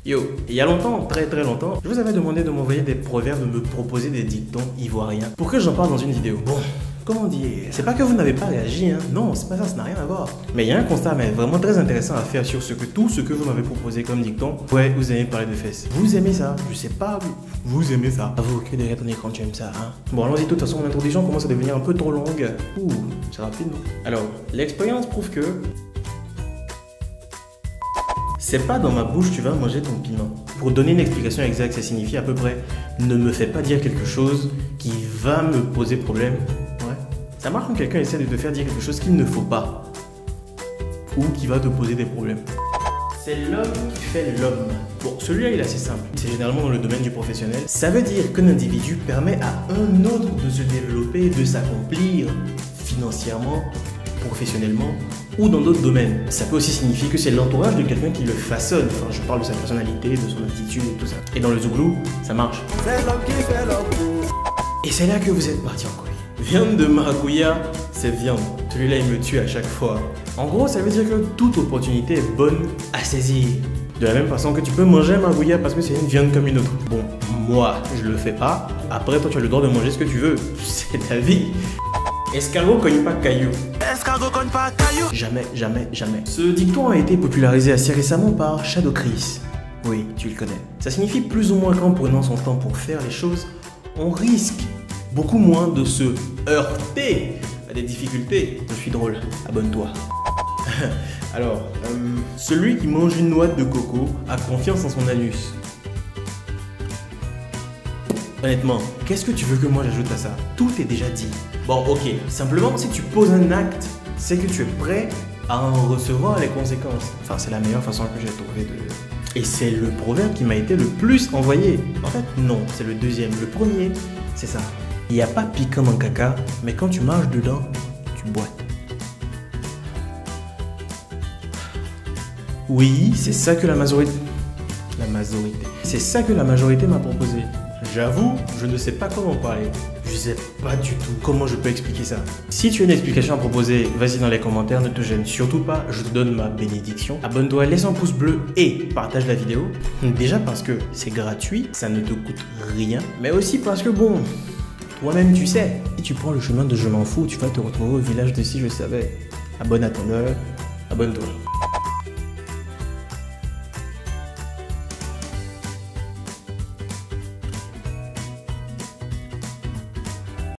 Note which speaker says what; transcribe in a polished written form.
Speaker 1: Yo, il y a longtemps, très longtemps, je vous avais demandé de m'envoyer des proverbes, de me proposer des dictons ivoiriens pour que j'en parle dans une vidéo. Bon, comment dire, c'est pas que vous n'avez pas réagi, hein. Non, c'est pas ça, ça n'a rien à voir. Mais il y a un constat mais vraiment très intéressant à faire sur tout ce que vous m'avez proposé comme dicton. Ouais, vous aimez parler de fesses. Vous aimez ça? Je sais pas, vous aimez ça. Avoue que derrière ton écran tu aimes ça, hein. Bon, allons-y, de toute façon, mon introduction commence à devenir un peu trop longue. Ouh, c'est rapide, non? Alors, l'expérience prouve que c'est pas dans ma bouche tu vas manger ton piment. Pour donner une explication exacte, ça signifie à peu près ne me fais pas dire quelque chose qui va me poser problème. Ouais. Ça marche quand quelqu'un essaie de te faire dire quelque chose qu'il ne faut pas ou qui va te poser des problèmes. C'est l'homme qui fait l'homme. Bon, celui-là il est assez simple. C'est généralement dans le domaine du professionnel. Ça veut dire qu'un individu permet à un autre de se développer, de s'accomplir financièrement, professionnellement ou dans d'autres domaines. Ça peut aussi signifier que c'est l'entourage de quelqu'un qui le façonne. Enfin, je parle de sa personnalité, de son attitude et tout ça. Et dans le zouglou, ça marche. C'est l'homme qui fait l'homme. Et c'est là que vous êtes parti en couille. Viande de maracuya, c'est viande. Celui-là, il me tue à chaque fois. En gros, ça veut dire que toute opportunité est bonne à saisir. De la même façon que tu peux manger un maracuya parce que c'est une viande comme une autre. Bon, moi, je le fais pas. Après, toi, tu as le droit de manger ce que tu veux. C'est ta vie. Escargot cogne pas caillou. Escargot cogne pas caillou. Jamais, jamais, jamais. Ce dicton a été popularisé assez récemment par Shadow Chris. Oui, tu le connais. Ça signifie plus ou moins qu'en prenant son temps pour faire les choses, on risque beaucoup moins de se heurter à des difficultés. Je suis drôle, abonne-toi. Alors, celui qui mange une noix de coco a confiance en son anus. Honnêtement, qu'est-ce que tu veux que moi j'ajoute à ça? Tout est déjà dit. Bon, ok, simplement, si tu poses un acte, c'est que tu es prêt à en recevoir les conséquences. Enfin, c'est la meilleure façon que j'ai trouvé de... Et c'est le proverbe qui m'a été le plus envoyé. En fait, non, c'est le deuxième. Le premier, c'est ça. Il n'y a pas piquant dans le caca, mais quand tu marches dedans, tu boites. Oui, c'est ça que la majorité... C'est ça que la majorité m'a proposé. J'avoue, je ne sais pas comment parler. Je sais pas du tout comment je peux expliquer ça. Si tu as une explication à proposer, vas-y dans les commentaires, ne te gêne surtout pas, je te donne ma bénédiction. Abonne-toi, laisse un pouce bleu et partage la vidéo. Déjà parce que c'est gratuit, ça ne te coûte rien. Mais aussi parce que bon, toi-même tu sais, si tu prends le chemin de je m'en fous, tu vas te retrouver au village de si je savais. Abonne à ton heure, abonne-toi.